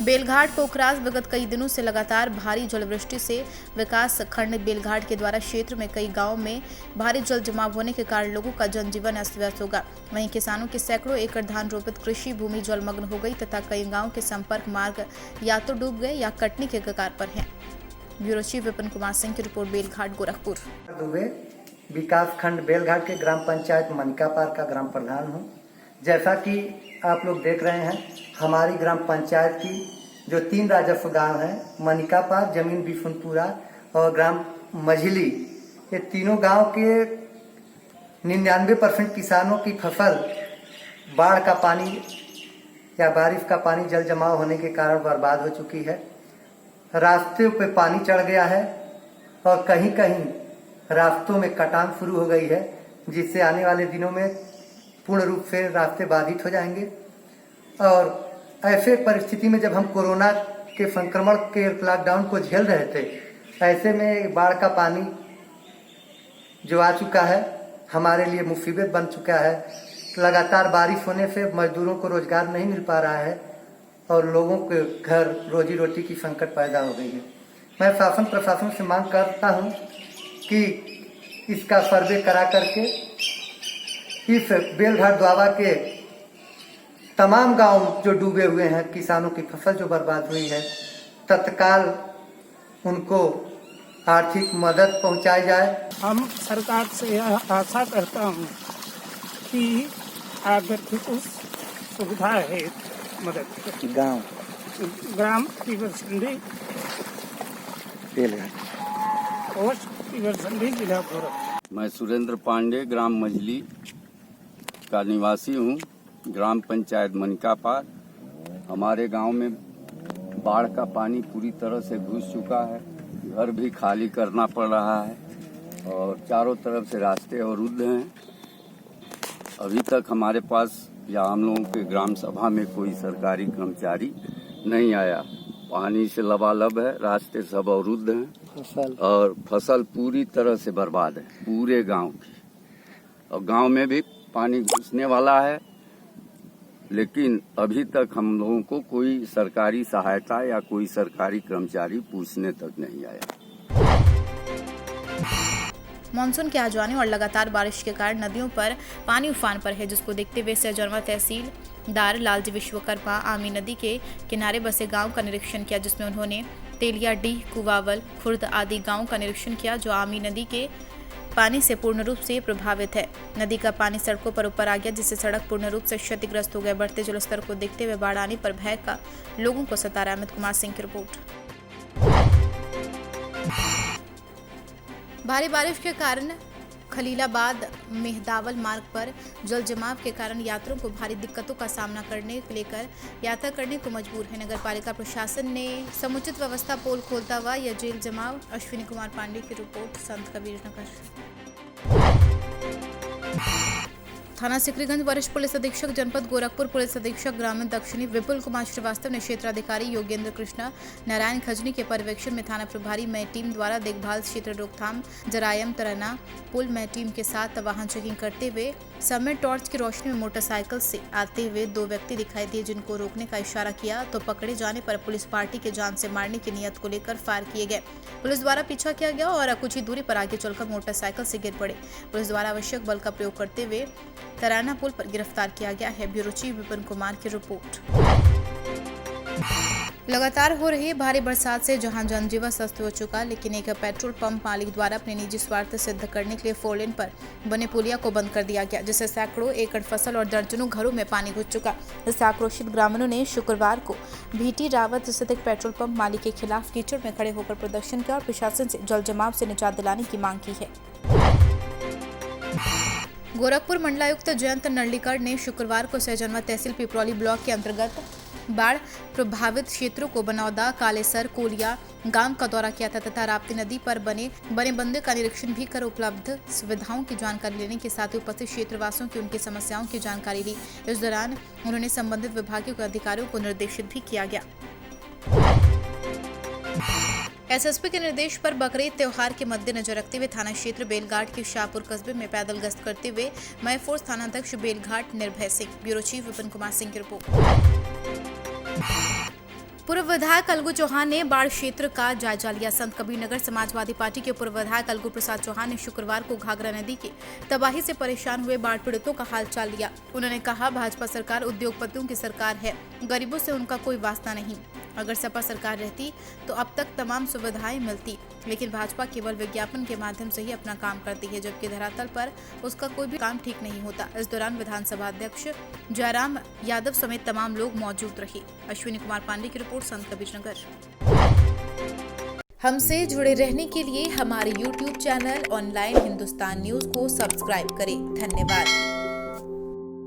बेलघाट पोखराज विगत कई दिनों से लगातार भारी जलवृष्टि से विकास खंड बेलघाट के द्वारा क्षेत्र में कई गांवों में भारी जल जमाव होने के कारण लोगों का जनजीवन अस्त व्यस्त होगा। वहीं किसानों के सैकड़ों एकड़ धान रोपित कृषि भूमि जलमग्न हो गई तथा कई गांवों के संपर्क मार्ग या तो डूब गए या कटने के कगार पर हैं। ब्यूरो चीफ विपिन कुमार सिंह की रिपोर्ट, बेलघाट गोरखपुर। दुबे विकास खंड बेलघाट के ग्राम पंचायत मनिकापार का ग्राम प्रधान हूँ। जैसा कि आप लोग देख रहे हैं, हमारी ग्राम पंचायत की जो 3 राजस्व गांव हैं, मनिकापार, जमीन बिफुनपुरा और ग्राम मझिली, ये तीनों गांव के 99% किसानों की फसल बाढ़ का पानी या बारिश का पानी जल जमाव होने के कारण बर्बाद हो चुकी है। रास्ते पे पानी चढ़ गया है और कहीं कहीं रास्तों में कटान शुरू हो गई है, जिससे आने वाले दिनों में पूर्ण रूप से रास्ते बाधित हो जाएंगे। और ऐसे परिस्थिति में जब हम कोरोना के संक्रमण के लॉकडाउन को झेल रहे थे, ऐसे में बाढ़ का पानी जो आ चुका है हमारे लिए मुसीबत बन चुका है। लगातार बारिश होने से मजदूरों को रोजगार नहीं मिल पा रहा है और लोगों के घर रोजी रोटी की संकट पैदा हो गई है। मैं शासन प्रशासन से मांग करता हूं कि इसका सर्वे करा करके इस बेलघाट द्वाबा के तमाम गांव जो डूबे हुए हैं, किसानों की फसल जो बर्बाद हुई है, तत्काल उनको आर्थिक मदद पहुंचाई जाए। हम सरकार से आशा करता हूं कि अगर कुछ सुविधा है मदद ग्राम तिवरसंडी पोस्ट तिवरसंडी जिला गोरखपुर। मैं सुरेंद्र पांडे ग्राम मझली का निवासी हूँ। ग्राम पंचायत मनिकापार, हमारे गांव में बाढ़ का पानी पूरी तरह से घुस चुका है। घर भी खाली करना पड़ रहा है और चारों तरफ से रास्ते अवरुद्ध हैं। अभी तक हमारे पास या हम लोगों के ग्राम सभा में कोई सरकारी कर्मचारी नहीं आया। पानी से लबालब है, रास्ते सब अवरुद्ध हैं और फसल पूरी तरह से बर्बाद है पूरे गांव की। और गांव में भी पानी घुसने वाला है, लेकिन अभी तक हम लोगों को कोई सरकारी सहायता या कोई सरकारी कर्मचारी पूछने तक नहीं आया। मानसून के आ जाने और लगातार बारिश के कारण नदियों पर पानी उफान पर है, जिसको देखते हुए सहजनवा तहसीलदार लालजी विश्वकर्मा आमी नदी के किनारे बसे गांव का निरीक्षण किया, जिसमें उन्होंने तेलिया डीह, कुवावल, खुर्द आदि गांव का निरीक्षण किया, जो आमी नदी के पानी से पूर्ण रूप से प्रभावित है। नदी का पानी सड़कों पर ऊपर आ गया, जिससे सड़क पूर्ण रूप से क्षतिग्रस्त हो गए। बढ़ते जलस्तर को देखते हुए बाढ़ आने पर भय का लोगों को सता रहा है। अमित कुमार सिंह की रिपोर्ट। भारी बारिश के कारण खलीलाबाद मेहदावल मार्ग पर जल जमाव के कारण यात्रियों को भारी दिक्कतों का सामना करने को लेकर यात्रा करने को मजबूर है। नगर पालिका प्रशासन ने समुचित व्यवस्था पोल खोलता हुआ यह जेल जमाव। अश्विनी कुमार पांडे की रिपोर्ट, संत कबीर नगर। थाना सिकरीगंज वरिष्ठ पुलिस अधीक्षक जनपद गोरखपुर, पुलिस अधीक्षक ग्रामीण दक्षिणी विपुल कुमार श्रीवास्तव ने क्षेत्राधिकारी योगेंद्र कृष्णा नारायण खजनी के पर्यवेक्षण में थाना प्रभारी मई टीम द्वारा देखभाल क्षेत्र रोकथाम जरायम तराना पुल मई टीम के साथ वाहन चेकिंग करते हुए समय टॉर्च की रोशनी में मोटरसाइकिल से आते हुए 2 व्यक्ति दिखाई दिए, जिनको रोकने का इशारा किया तो पकड़े जाने पर पुलिस पार्टी के जान से मारने की नियत को लेकर फायर किए गए। पुलिस द्वारा पीछा किया गया और कुछ ही दूरी पर आगे चलकर मोटरसाइकिल से गिर पड़े। पुलिस द्वारा आवश्यक बल का प्रयोग करते हुए तराना पुल पर गिरफ्तार किया गया है। ब्यूरो चीफ विपिन कुमार की रिपोर्ट। लगातार हो रही भारी बरसात से जहां जनजीवन अस्त हो चुका, लेकिन एक पेट्रोल पंप मालिक द्वारा अपने निजी स्वार्थ सिद्ध करने के लिए 4 लेन पर बने पुलिया को बंद कर दिया गया, जिससे सैकड़ों एकड़ फसल और दर्जनों घरों में पानी घुस चुका। इससे आक्रोशित ग्रामीणों ने शुक्रवार को भीटी रावत स्थित एक पेट्रोल पंप मालिक के खिलाफ कीचड़ में खड़े होकर प्रदर्शन किया और प्रशासन से जल जमाव से निजात दिलाने की मांग की है। गोरखपुर मंडलायुक्त जयंत नर्लिकर ने शुक्रवार को सहजनवा तहसील पिपरौली ब्लॉक के अंतर्गत बाढ़ प्रभावित क्षेत्रों को बनौदा, कालेसर, कोलिया गांव का दौरा किया था तथा राप्ती नदी पर बने बंदे का निरीक्षण भी कर उपलब्ध सुविधाओं की जानकारी लेने के साथ ही उपस्थित क्षेत्रवासियों की उनकी समस्याओं की जानकारी ली। इस दौरान उन्होंने संबंधित विभागों के अधिकारियों को निर्देशित भी किया गया। एसएसपी के निर्देश पर बकरीद त्योहार के मद्देनजर रखते हुए थाना क्षेत्र बेलघाट के शाहपुर कस्बे में पैदल गश्त करते हुए मय फोर्स थानाध्यक्ष बेलघाट निर्भय सिंह। ब्यूरो चीफ विपिन कुमार सिंह की रिपोर्ट। पूर्व विधायक अलगू चौहान ने बाढ़ क्षेत्र का जायजा लिया। संत कबीरनगर समाजवादी पार्टी के पूर्व विधायक अलगू प्रसाद चौहान ने शुक्रवार को घाघरा नदी की तबाही से परेशान हुए बाढ़ पीड़ितों का हालचाल लिया। उन्होंने कहा, भाजपा सरकार उद्योगपतियों की सरकार है, गरीबों से उनका कोई वास्ता नहीं। अगर सपा सरकार रहती तो अब तक तमाम सुविधाएं मिलती, लेकिन भाजपा केवल विज्ञापन के माध्यम से ही अपना काम करती है, जबकि धरातल पर उसका कोई भी काम ठीक नहीं होता। इस दौरान विधानसभा अध्यक्ष जयराम यादव समेत तमाम लोग मौजूद रहे। अश्विनी कुमार पांडे की रिपोर्ट, संत कबीरनगर। हमसे जुड़े रहने के लिए हमारे YouTube channel online Hindustan news को सब्सक्राइब करें। धन्यवाद।